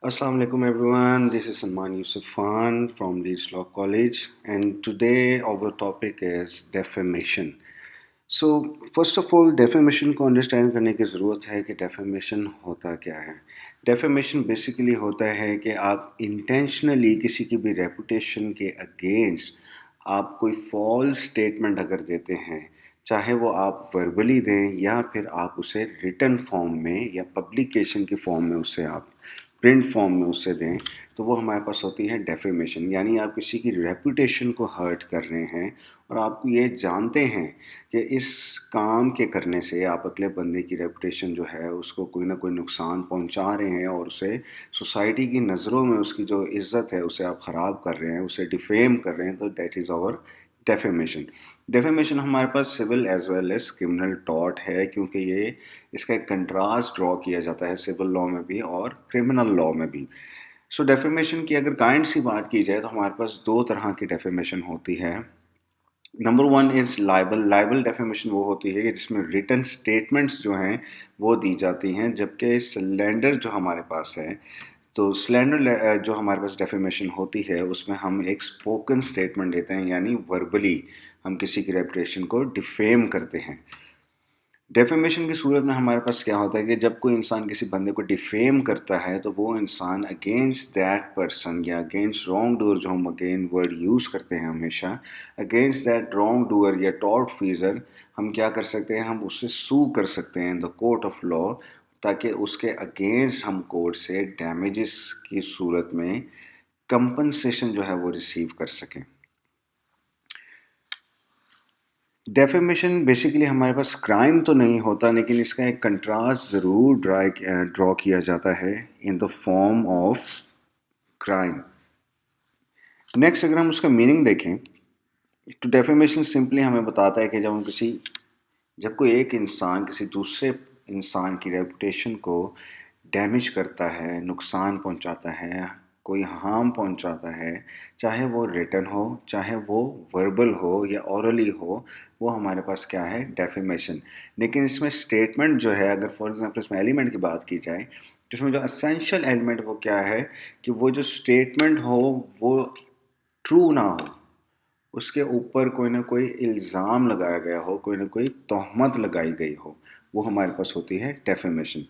Assalamu alaikum everyone. This is Salman Yusuf Khan from Leeds Law College, and today our topic is defamation. So first of all, defamation को understand करने की ज़रूरत है कि defamation होता क्या है. Defamation basically होता है कि आप intentionally किसी की भी reputation के against आप कोई false statement अगर देते हैं, चाहे वो आप verbally दें या फिर आप उसे written form में या publication की form में उसे आप प्रिंट फॉर्म में उसे दें, तो वो हमारे पास होती है डेफेमेशन. यानी आप किसी की रेपुटेशन को हर्ट कर रहे हैं और आप ये जानते हैं कि इस काम के करने से आप अगले बंदे की रेपुटेशन जो है उसको कोई ना कोई नुकसान पहुंचा रहे हैं और उसे सोसाइटी की नज़रों में उसकी जो इज़्ज़त है उसे आप ख़राब कर रहे हैं, उसे डिफेम कर रहे हैं, तो that is our defamation. Defamation हमारे पास civil as well as criminal tort है, क्योंकि ये इसका एक कंट्रास्ट ड्रॉ किया जाता है सिविल लॉ में भी और क्रिमिनल लॉ में भी. सो डेफेमेशन की अगर काइंड सी बात की जाए तो हमारे पास दो तरह की डेफेमेशन होती है. Number one is liable. Liable defamation वो होती है कि जिसमें रिटन स्टेटमेंट्स जो हैं वो दी जाती हैं, जबकि स्लैंडर जो हमारे पास है, तो स्लैंडर जो हमारे पास डेफेमेशन होती है उसमें हम एक स्पोकन स्टेटमेंट देते हैं, यानी वर्बली हम किसी की रेपुटेशन को डिफेम करते हैं. डेफेमेशन की सूरत में हमारे पास क्या होता है कि जब कोई इंसान किसी बंदे को डिफेम करता है तो वो इंसान अगेंस्ट दैट पर्सन या अगेंस्ट रॉन्ग डूअर, जो हम अगेन वर्ड यूज़ करते हैं हमेशा, अगेंस्ट दैट रॉन्ग डूअर या टॉर्ट फीजर, हम क्या कर सकते हैं, हम उससे सू कर सकते हैं in the court of law, ताकि उसके अगेंस्ट हम कोर्ट से डैमेजेस की सूरत में कंपनसेशन जो है वो रिसीव कर सकें. डेफेमेशन बेसिकली हमारे पास क्राइम तो नहीं होता, लेकिन इसका एक कंट्रास्ट ज़रूर ड्रॉ किया जाता है in the form of crime. Next अगर हम उसका मीनिंग देखें तो डेफेमेशन सिंपली हमें बताता है कि जब कोई एक इंसान किसी दूसरे इंसान की रेपुटेशन को डैमेज करता है, नुकसान पहुंचाता है, कोई हार्म पहुंचाता है, चाहे वो रिटन हो, चाहे वो वर्बल हो या ओरली हो, वो हमारे पास क्या है, डेफेमेशन. लेकिन इसमें स्टेटमेंट जो है, अगर फॉर एग्जांपल इसमें एलिमेंट की बात की जाए तो इसमें जो असेंशियल एलिमेंट वो क्या है कि वो जो स्टेटमेंट हो वो ट्रू ना हो, उसके ऊपर कोई ना कोई इल्ज़ाम लगाया गया हो, कोई ना कोई तोहमत लगाई गई हो, वो हमारे पास होती है डेफेमेशन.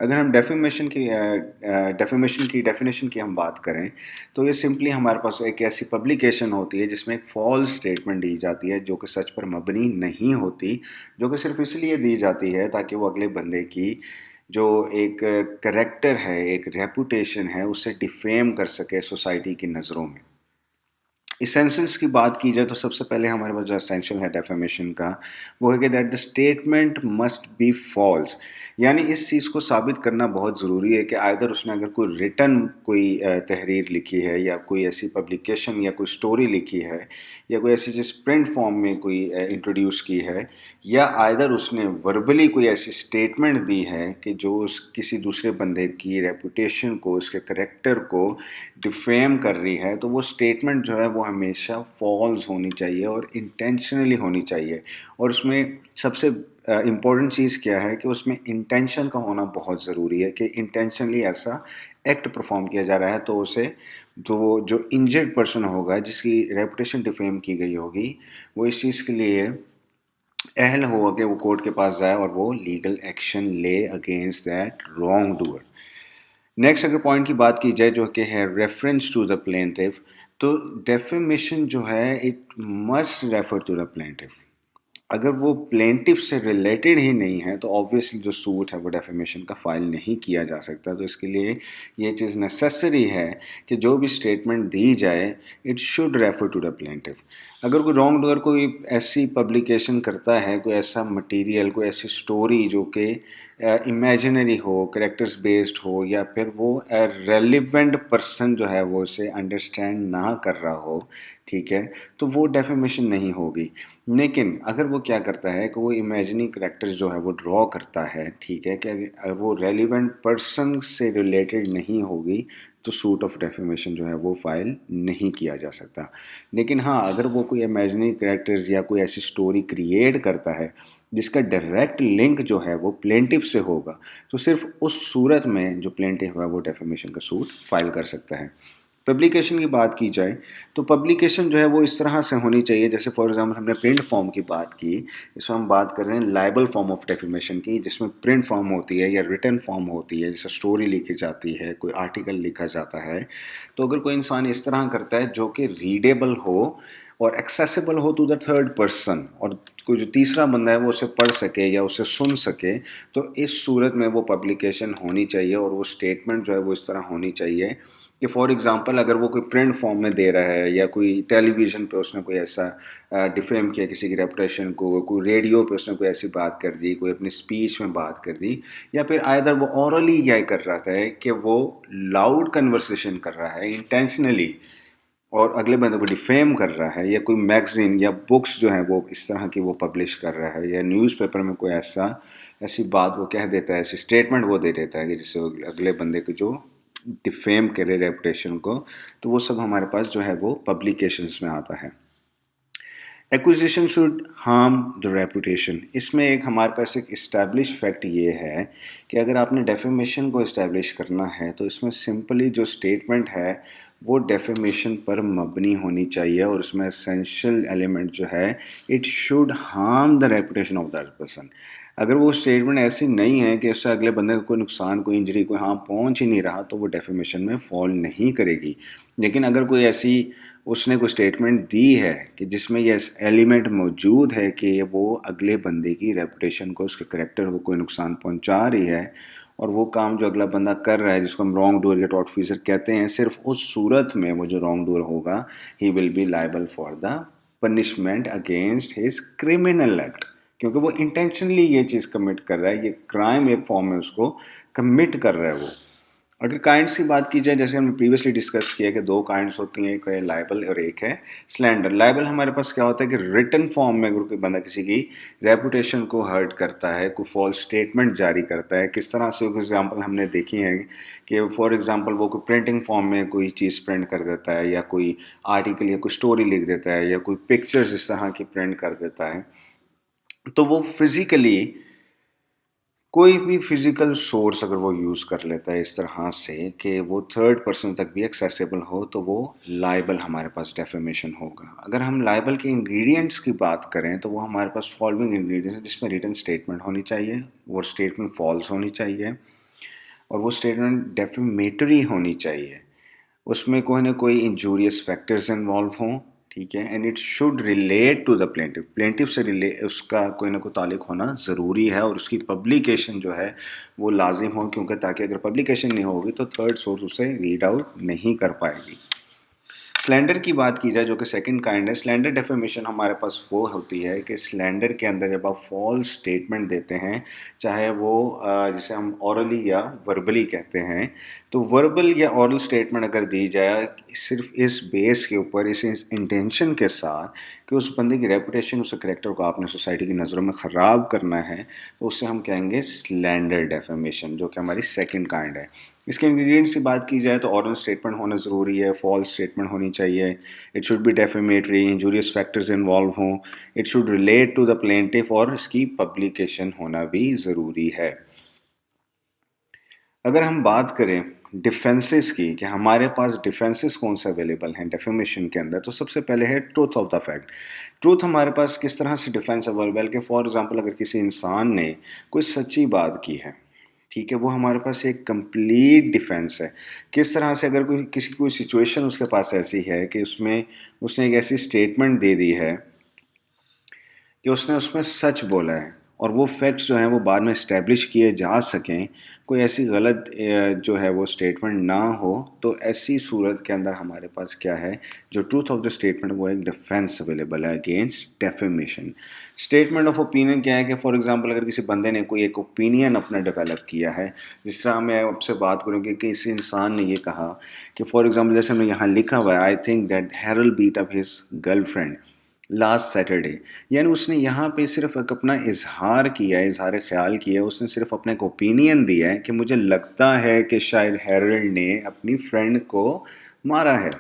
अगर हम डेफेमेशन की डेफिनेशन की हम बात करें तो ये सिंपली हमारे पास एक ऐसी पब्लिकेशन होती है जिसमें एक फॉल्स स्टेटमेंट दी जाती है जो कि सच पर मबनी नहीं होती, जो कि सिर्फ इसलिए दी जाती है ताकि वो अगले बंदे की जो एक करेक्टर है, एक रेपुटेशन है, उससे डिफेम कर सके सोसाइटी की नज़रों में. इसेंशियल्स की बात की जाए तो सबसे पहले हमारे पास जो एसेंशियल है डेफेमेशन का, वो है कि that the statement must be false. यानी इस चीज़ को साबित करना बहुत ज़रूरी है कि आइदर उसने अगर कोई रिटन कोई तहरीर लिखी है या कोई ऐसी पब्लिकेशन या कोई स्टोरी लिखी है या कोई ऐसी चीज़ प्रिंट फॉर्म में कोई इंट्रोड्यूस की है, या आइदर उसने वर्बली कोई ऐसी स्टेटमेंट दी है कि जो किसी दूसरे बंदे की रेपुटेशन को, उसके करेक्टर को डिफेम कर रही है, तो वो स्टेटमेंट जो है वो हमेशा फॉल्स होनी चाहिए और इंटेंशनली होनी चाहिए. और उसमें सबसे इम्पोर्टेंट चीज़ क्या है कि उसमें इंटेंशन का होना बहुत ज़रूरी है कि इंटेंशनली ऐसा एक्ट परफॉर्म किया जा रहा है, तो उसे जो इंजर्ड पर्सन होगा, जिसकी रेपुटेशन डिफेम की गई होगी, वो इस चीज़ के लिए अहल होगा कि वो कोर्ट के पास जाए और वो लीगल एक्शन ले against that wrong doer. Next अगर पॉइंट की बात की जाए जो कि है रेफरेंस टू द प्लेंटिफ, तो डेफेमेशन जो है it must refer to the plaintiff. अगर वो प्लेंटिफ से रिलेटेड ही नहीं है तो ऑब्वियसली जो सूट है वो डेफेमेशन का फाइल नहीं किया जा सकता. तो इसके लिए ये चीज़ नेसेसरी है कि जो भी स्टेटमेंट दी जाए it should refer to the plaintiff. अगर कोई रॉन्ग डूअर कोई ऐसी पब्लिकेशन करता है, कोई ऐसा मटेरियल, कोई ऐसी स्टोरी जो कि इमेजिनरी हो, करेक्टर्स बेस्ड हो, या फिर वो रेलिवेंट पर्सन जो है वो उसे अंडरस्टैंड ना कर रहा हो, ठीक है, तो वो डेफेमेशन नहीं होगी. लेकिन अगर वो क्या करता है कि वो इमेजिनरी करेक्टर्स जो है वो ड्रॉ करता है, ठीक है, कि अगर वो रेलिवेंट पर्सन से रिलेटेड नहीं होगी तो सूट ऑफ डेफेमेशन जो है वो फाइल नहीं किया जा सकता. लेकिन हाँ, अगर वो कोई इमेजिनरी करेक्टर्स या कोई ऐसी स्टोरी क्रिएट करता है जिसका डायरेक्ट लिंक जो है वो प्लेंटिफ से होगा, तो सिर्फ उस सूरत में जो प्लेंटिफ है वो डेफेमेशन का सूट फाइल कर सकता है। पब्लिकेशन की बात की जाए तो पब्लिकेशन जो है वो इस तरह से होनी चाहिए, जैसे फॉर एग्जांपल हमने प्रिंट फॉर्म की बात की, इसमें हम बात कर रहे हैं लाइबल फॉर्म ऑफ डेफेमेशन की, जिसमें प्रिंट फॉर्म होती है या रिटन फॉर्म होती है, जैसे स्टोरी लिखी जाती है, कोई आर्टिकल लिखा जाता है। तो अगर कोई इंसान इस तरह करता है जो कि रीडेबल हो और एक्सेसिबल हो टू द थर्ड पर्सन, और कोई जो तीसरा बंदा है वो उसे पढ़ सके या उसे सुन सके, तो इस सूरत में वो पब्लिकेशन होनी चाहिए और वो स्टेटमेंट जो है वो इस तरह होनी चाहिए कि फॉर एग्जांपल अगर वो कोई प्रिंट फॉर्म में दे रहा है या कोई टेलीविज़न पे उसने कोई ऐसा डिफेम किया किसी की रेपुटेशन को, कोई रेडियो पे उसने कोई ऐसी बात कर दी, कोई अपनी स्पीच में बात कर दी, या फिर आइदर वो ओरली क्या कर रहा था कि वो लाउड कन्वर्सेशन कर रहा है इंटेंशनली और अगले बंदे को डिफेम कर रहा है, या कोई मैगजीन या बुक्स जो है वो इस तरह की वो पब्लिश कर रहा है, या न्यूज़पेपर में कोई ऐसी बात वो कह देता है, ऐसी स्टेटमेंट वो दे देता है कि जिससे अगले बंदे को जो डिफेम करे रेपुटेशन को, तो वो सब हमारे पास जो है वो पब्लिकेशंस में आता है। Acquisition should harm the reputation, इसमें एक हमारे पास एक इस्टेब्लिश फैक्ट ये है कि अगर आपने डेफेमेशन को इस्टेब्लिश करना है तो इसमें सिंपली जो स्टेटमेंट है वो डेफेमेशन पर मबनी होनी चाहिए, और उसमें एसेंशियल एलिमेंट जो है it should harm the reputation of that person. अगर वो स्टेटमेंट ऐसी नहीं है कि उससे अगले बंदे को कोई नुकसान, कोई इंजरी, कोई हार्म पहुंच ही नहीं रहा, तो वो डेफेमेशन में फॉल नहीं करेगी। लेकिन अगर कोई ऐसी उसने कोई स्टेटमेंट दी है कि जिसमें ये एलिमेंट मौजूद है कि वो अगले बंदे की रेपुटेशन को, उसके करेक्टर को कोई नुकसान पहुंचा रही है, और वो काम जो अगला बंदा कर रहा है जिसको हम रॉन्ग डूअर या टॉर्टफीसर कहते हैं, सिर्फ उस सूरत में वो जो रॉन्ग डूअर होगा he will be liable for the punishment against his criminal act, क्योंकि वो इंटेंशनली ये चीज़ कमिट कर रहा है, ये क्राइम एक फॉर्म में उसको कमिट कर रहा है वो। अगर काइंड्स की बात की जाए, जैसे हमने प्रीवियसली डिस्कस किया कि दो काइंड्स होती हैं, एक है लाइबल और एक है स्लैंडर। लाइबल हमारे पास क्या होता है कि रिटन फॉर्म में अगर कोई बंदा किसी की रेपुटेशन को हर्ट करता है, कोई फॉल्स स्टेटमेंट जारी करता है, किस तरह से एग्जांपल हमने देखी है कि फॉर एग्जांपल वो कोई प्रिंटिंग फॉर्म में कोई चीज़ प्रिंट कर देता है, या कोई आर्टिकल या कोई स्टोरी लिख देता है, या कोई पिक्चर्स इस तरह की प्रिंट कर देता है, तो वो फिजिकली कोई भी फिजिकल सोर्स अगर वो यूज़ कर लेता है इस तरह से कि वो थर्ड पर्सन तक भी एक्सेसिबल हो, तो वो लाइबल हमारे पास डेफेमेशन होगा। अगर हम लाइबल के इंग्रेडिएंट्स की बात करें तो वो हमारे पाई फॉलोइंग इंग्रेडिएंट्स हैं, जिसमें रिटन स्टेटमेंट होनी चाहिए, वो स्टेटमेंट फॉल्स होनी चाहिए, और वो स्टेटमेंट डेफेमेटरी होनी चाहिए, उसमें कोई ना कोई इंजूरियस फैक्टर्स इन्वॉल्व हों, ठीक है, and it should relate to the plaintiff, plaintiff से उसका कोई ना कोई ताल्लुक होना ज़रूरी है, और उसकी पब्लिकेशन जो है वो लाजिम हो, क्योंकि ताकि अगर पब्लिकेशन नहीं होगी तो थर्ड सोर्स उसे रीड आउट नहीं कर पाएगी। स्लैंडर की बात की जाए जो कि सेकंड काइंड है, स्लैंडर डेफेमेशन हमारे पास वो होती है कि स्लैंडर के अंदर जब आप फॉल्स स्टेटमेंट देते हैं, चाहे वो जिसे हम ऑरली या वर्बली कहते हैं, तो वर्बल या ऑरल स्टेटमेंट अगर दी जाए सिर्फ इस बेस के ऊपर, इस इंटेंशन के साथ कि उस बंदे की रेपुटेशन, उस करेक्टर को आपने सोसाइटी की नज़रों में ख़राब करना है, तो उससे हम कहेंगे स्लैंडर डेफेमेशन, जो कि हमारी सेकंड काइंड है। इसके इंग्रेडिएंट्स की बात की जाए तो ऑरल स्टेटमेंट होना ज़रूरी है, फॉल्स स्टेटमेंट होनी चाहिए, it should be defamatory, injurious factors involve हों, it should relate to the plaintiff, और इसकी पब्लिकेशन होना भी ज़रूरी है। अगर हम बात करें डिफेंसेस की कि हमारे पास डिफेंसेस कौन से अवेलेबल हैं डेफेमेशन के अंदर, तो सबसे पहले है truth of the fact. Truth हमारे पास किस तरह से डिफेंस अवेलेबल कि फॉर एग्जांपल अगर किसी इंसान ने कोई सच्ची बात की है, ठीक है, वो हमारे पास एक कंप्लीट डिफेंस है। किस तरह से अगर कोई किसी कोई सिचुएशन उसके पास ऐसी है कि उसमें उसने एक ऐसी स्टेटमेंट दे दी है कि उसने उसमें सच बोला है, और वो फैक्ट्स जो हैं वो बाद में इस्टेब्लिश किए जा सकें, कोई ऐसी गलत जो है वो स्टेटमेंट ना हो, तो ऐसी सूरत के अंदर हमारे पास क्या है, जो ट्रूथ ऑफ द स्टेटमेंट, वो एक डिफेंस अवेलेबल है against defamation. Statement of opinion क्या है कि फॉर एग्जांपल अगर किसी बंदे ने कोई एक ओपिनियन अपना डेवलप किया है, जिस तरह मैं आपसे बात करूँ कि किसी इंसान ने ये कहा कि फॉर एग्जांपल जैसे हमने यहाँ लिखा हुआ है, I think that Harold beat up his girlfriend last Saturday, यानी उसने यहाँ पे सिर्फ एक अपना इजहार किया है, इजहार ख्याल किया है, उसने सिर्फ अपना एक ओपिनियन दिया है कि मुझे लगता है कि शायद हैरल्ड ने अपनी फ्रेंड को मारा है,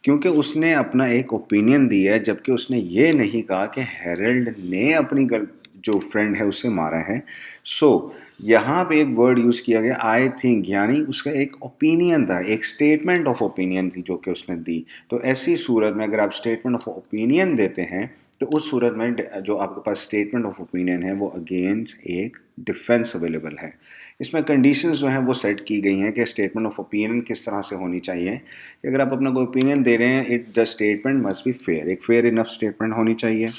क्योंकि उसने अपना एक ओपिनियन दिया है, जबकि उसने ये नहीं कहा कि हैरल्ड ने अपनी जो फ्रेंड है उससे मारा है। सो यहाँ पे एक वर्ड यूज़ किया गया आई थिंक, यानी उसका एक ओपिनियन था, एक स्टेटमेंट ऑफ ओपिनियन थी जो कि उसने दी। तो ऐसी सूरत में अगर आप स्टेटमेंट ऑफ ओपिनियन देते हैं तो उस सूरत में जो आपके पास स्टेटमेंट ऑफ ओपिनियन है वो अगेंस्ट एक डिफेंस अवेलेबल है। इसमें कंडीशंस जो हैं वो सेट की गई हैं कि स्टेटमेंट ऑफ ओपिनियन किस तरह से होनी चाहिए कि अगर आप अपना कोई ओपिनियन दे रहे हैं, it the statement must be fair, एक फेयर इनफ स्टेटमेंट होनी चाहिए।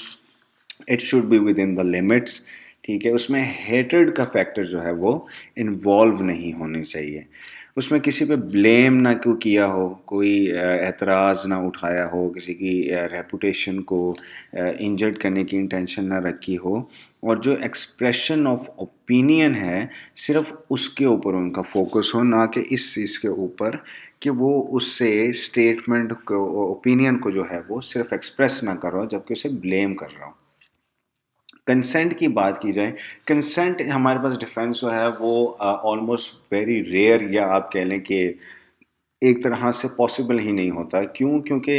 It should be with in the limits, ठीक है। उसमें हेट्रेड का फैक्टर जो है वो इन्वॉल्व नहीं होने चाहिए। उसमें किसी पे ब्लेम ना क्यों किया हो, कोई एतराज़ ना उठाया हो, किसी की रेपुटेशन को इंजर्ड करने की इंटेंशन ना रखी हो, और जो एक्सप्रेशन ऑफ ओपिनियन है सिर्फ उसके ऊपर उनका फोकस हो, ना कि इस चीज़ के ऊपर कि वो उससे स्टेटमेंट को, ओपिनियन को जो है वो सिर्फ एक्सप्रेस ना कर रहा हो जबकि उसे ब्लेम कर रहा हो। कंसेंट की बात की जाए, कंसेंट हमारे पास डिफेंस जो है वो ऑलमोस्ट वेरी रेयर, या आप कह लें कि एक तरह से पॉसिबल ही नहीं होता। क्यों? क्योंकि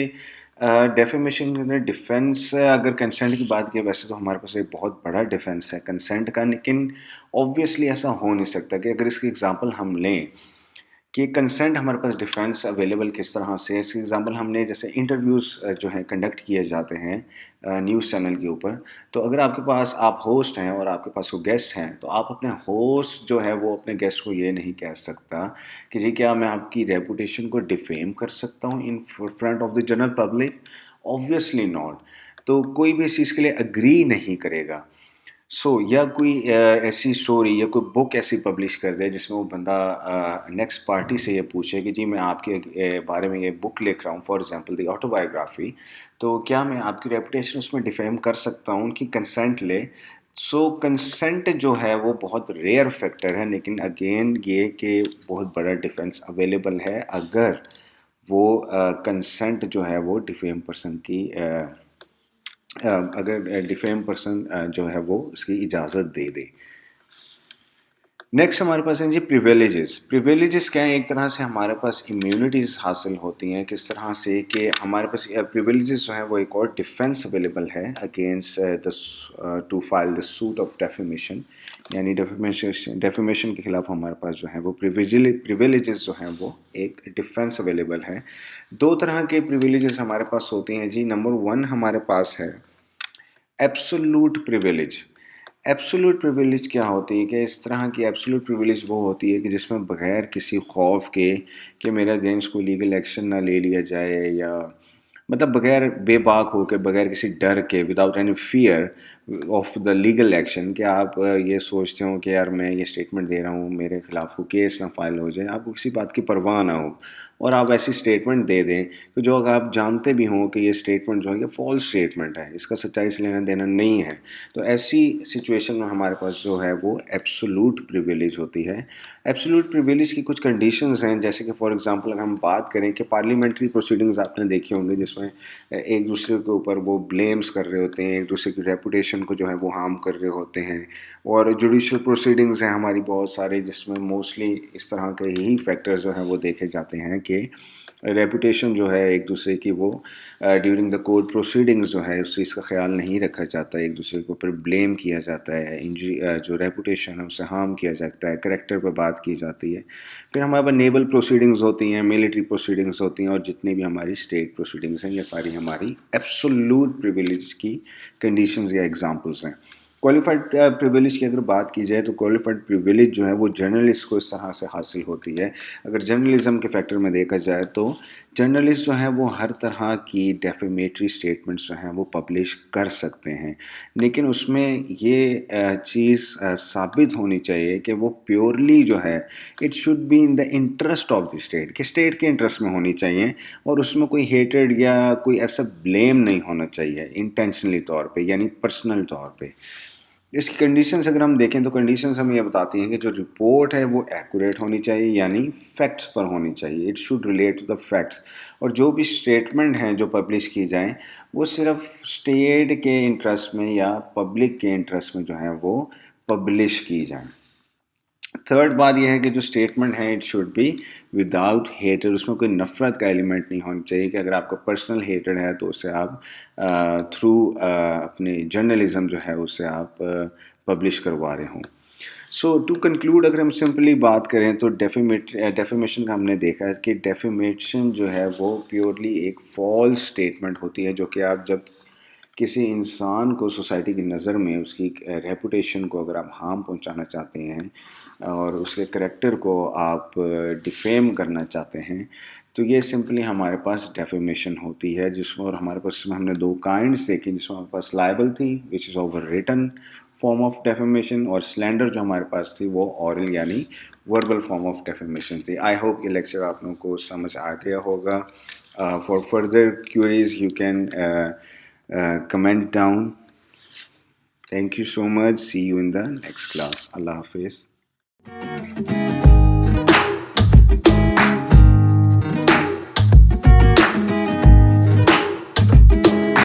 डेफेमेशन के अंदर डिफेंस, अगर कंसेंट की बात की, वैसे तो हमारे पास एक बहुत बड़ा डिफेंस है कंसेंट का, लेकिन ऑब्वियसली ऐसा हो नहीं सकता कि अगर इसकी एग्जांपल हम लें कि कंसेंट हमारे पास डिफेंस अवेलेबल किस तरह से। इसकी एग्जांपल हमने जैसे इंटरव्यूज़ जो हैं कंडक्ट किए जाते हैं न्यूज़ चैनल के ऊपर। तो अगर आपके पास, आप होस्ट हैं और आपके पास वो गेस्ट हैं, तो आप अपने होस्ट जो है वो अपने गेस्ट को ये नहीं कह सकता कि जी क्या मैं आपकी रेपुटेशन को डिफेम कर सकता हूँ in front of the general public. Obviously not. तो कोई भी इस चीज़ के लिए अग्री नहीं करेगा। या कोई ऐसी स्टोरी या कोई बुक ऐसी पब्लिश कर दे जिसमें वो बंदा नेक्स्ट पार्टी से ये पूछे कि जी मैं आपके बारे में ये बुक लिख रहा हूँ, फॉर एग्जांपल दी ऑटोबायोग्राफी, तो क्या मैं आपकी रेपुटेशन उसमें डिफेम कर सकता हूँ, उनकी कंसेंट ले। कंसेंट जो है वो बहुत रेयर फैक्टर है, लेकिन अगेन ये कि बहुत बड़ा डिफेंस अवेलेबल है अगर वो कंसेंट जो है वो डिफेम पर्सन की अगर डिफेम पर्सन जो है वो उसकी इजाज़त दे दे। नेक्स्ट हमारे पास हैं जी प्रिविलेजेस। प्रिविलेजेस क्या है? एक तरह से हमारे पास इम्यूनिटीज़ हासिल होती हैं, किस तरह से कि हमारे पास प्रिविलेजेस जो हैं वो एक और डिफेंस अवेलेबल है against the two file the suit of defamation, यानी डेफेमेशन के खिलाफ हमारे पास जो है वो प्रिविलेजेस जो हैं वो एक डिफेंस अवेलेबल है। दो तरह के प्रिविलेजेस हमारे पास होती हैं जी। नंबर वन हमारे पास है एब्सोल्यूट प्रिविलेज। एब्सोल्यूट प्रिविलेज क्या होती है कि इस तरह की एब्सोल्यूट प्रिविलेज वो होती है कि जिसमें बगैर किसी खौफ के कि मेरे अगेंस्ट कोई लीगल एक्शन ना ले लिया जाए, या मतलब बगैर बेबाक हो के, बगैर किसी डर के, without any fear of the legal action, कि आप ये सोचते हो कि यार मैं ये स्टेटमेंट दे रहा हूँ, मेरे खिलाफ कोई केस ना फाइल हो जाए, आपको किसी बात की परवाह ना हो, और आप ऐसी स्टेटमेंट दे दें तो जो अगर आप जानते भी हों कि ये स्टेटमेंट जो है ये फॉल्स स्टेटमेंट है, इसका सच्चाई से लेना देना नहीं है, तो ऐसी सिचुएशन में हमारे पास जो है वो एब्सोल्यूट प्रिविलेज होती है। एब्सोल्यूट प्रिविलेज की कुछ कंडीशंस हैं, जैसे कि फॉर एग्जांपल अगर हम बात करें कि पार्लियामेंट्री प्रोसीडिंग्स आपने देखी होंगे जिसमें एक दूसरे के ऊपर वो ब्लेम्स कर रहे होते हैं, एक दूसरे की रेपुटेशन को जो है वो हार्म कर रहे होते हैं, और जुडिशल प्रोसीडिंग्स हैं हमारी बहुत सारी जिसमें मोस्टली इस तरह के ही फैक्टर्स जो हैं वो देखे जाते हैं कि रेपुटेशन जो है एक दूसरे की वो ड्यूरिंग द कोर्ट प्रोसीडिंग्स जो है उस चीज़ का ख्याल नहीं रखा जाता है, एक दूसरे के ऊपर ब्लेम किया जाता है, इंजरी जो रेपुटेशन है उसे हार्म किया जाता है, करेक्टर पर बात की जाती है। फिर हमारे पास नेवल प्रोसीडिंग्स होती हैं, मिलिट्री प्रोसीडिंग्स होती हैं, और जितनी भी हमारी स्टेट प्रोसीडिंग्स हैं ये सारी हमारी एब्सोल्यूट प्रिविलेज की कंडीशंस या एग्जांपल्स हैं। क्वालिफाइड प्रिविलेज की अगर बात की जाए तो क्वालिफाइड प्रिविलेज जो है वो जर्नलिस्ट को इस तरह से हासिल होती है। अगर जर्नलिज्म के फैक्टर में देखा जाए तो जर्नलिस्ट जो है वो हर तरह की डेफेमेटरी स्टेटमेंट्स जो हैं वो पब्लिश कर सकते हैं, लेकिन उसमें ये चीज़ साबित होनी चाहिए कि वो प्योरली जो है it should be in the interest of the state, कि स्टेट के इंटरेस्ट में होनी चाहिए, और उसमें कोई हेटेड या कोई ऐसा ब्लेम नहीं होना चाहिए इंटेंशनली तौर पे, यानी पर्सनल तौर पे। इसकी कंडीशंस अगर हम देखें तो कंडीशंस हमें ये बताती हैं कि जो रिपोर्ट है वो एक्यूरेट होनी चाहिए, यानी फैक्ट्स पर होनी चाहिए, it should relate to the facts, और जो भी स्टेटमेंट हैं जो पब्लिश की जाएं वो सिर्फ स्टेट के इंटरेस्ट में या पब्लिक के इंटरेस्ट में जो है वो पब्लिश की जाएं। थर्ड बात यह है कि जो स्टेटमेंट है it should be without hatred, उसमें कोई नफ़रत का एलिमेंट नहीं होना चाहिए कि अगर आपका पर्सनल हेटेड है तो उसे आप थ्रू अपने जर्नलिज्म जो है उसे आप पब्लिश करवा रहे हों। सो टू कंक्लूड अगर हम सिंपली बात करें तो डेफेमेशन का हमने देखा है कि डेफेमेशन जो है वो प्योरली एक फॉल्स स्टेटमेंट होती है, जो कि आप जब किसी इंसान को सोसाइटी की नज़र में उसकी रेपुटेशन को अगर आप हार्म पहुंचाना चाहते हैं और उसके करेक्टर को आप डिफेम करना चाहते हैं, तो ये सिंपली हमारे पास डेफेमेशन होती है, जिसमें और हमारे पास इसमें हमने दो काइंड्स देखी, जिसमें हमारे पास लाइबल थी which is over written form of defamation, और स्लैंडर जो हमारे पास थी वो ऑरल यानी वर्बल फॉर्म ऑफ डेफेमेशन थी। आई होप ये लेक्चर आप लोगों को समझ आ गया होगा। For further queries you can comment down. Thank you so much. See you in the next class. Allah Hafiz.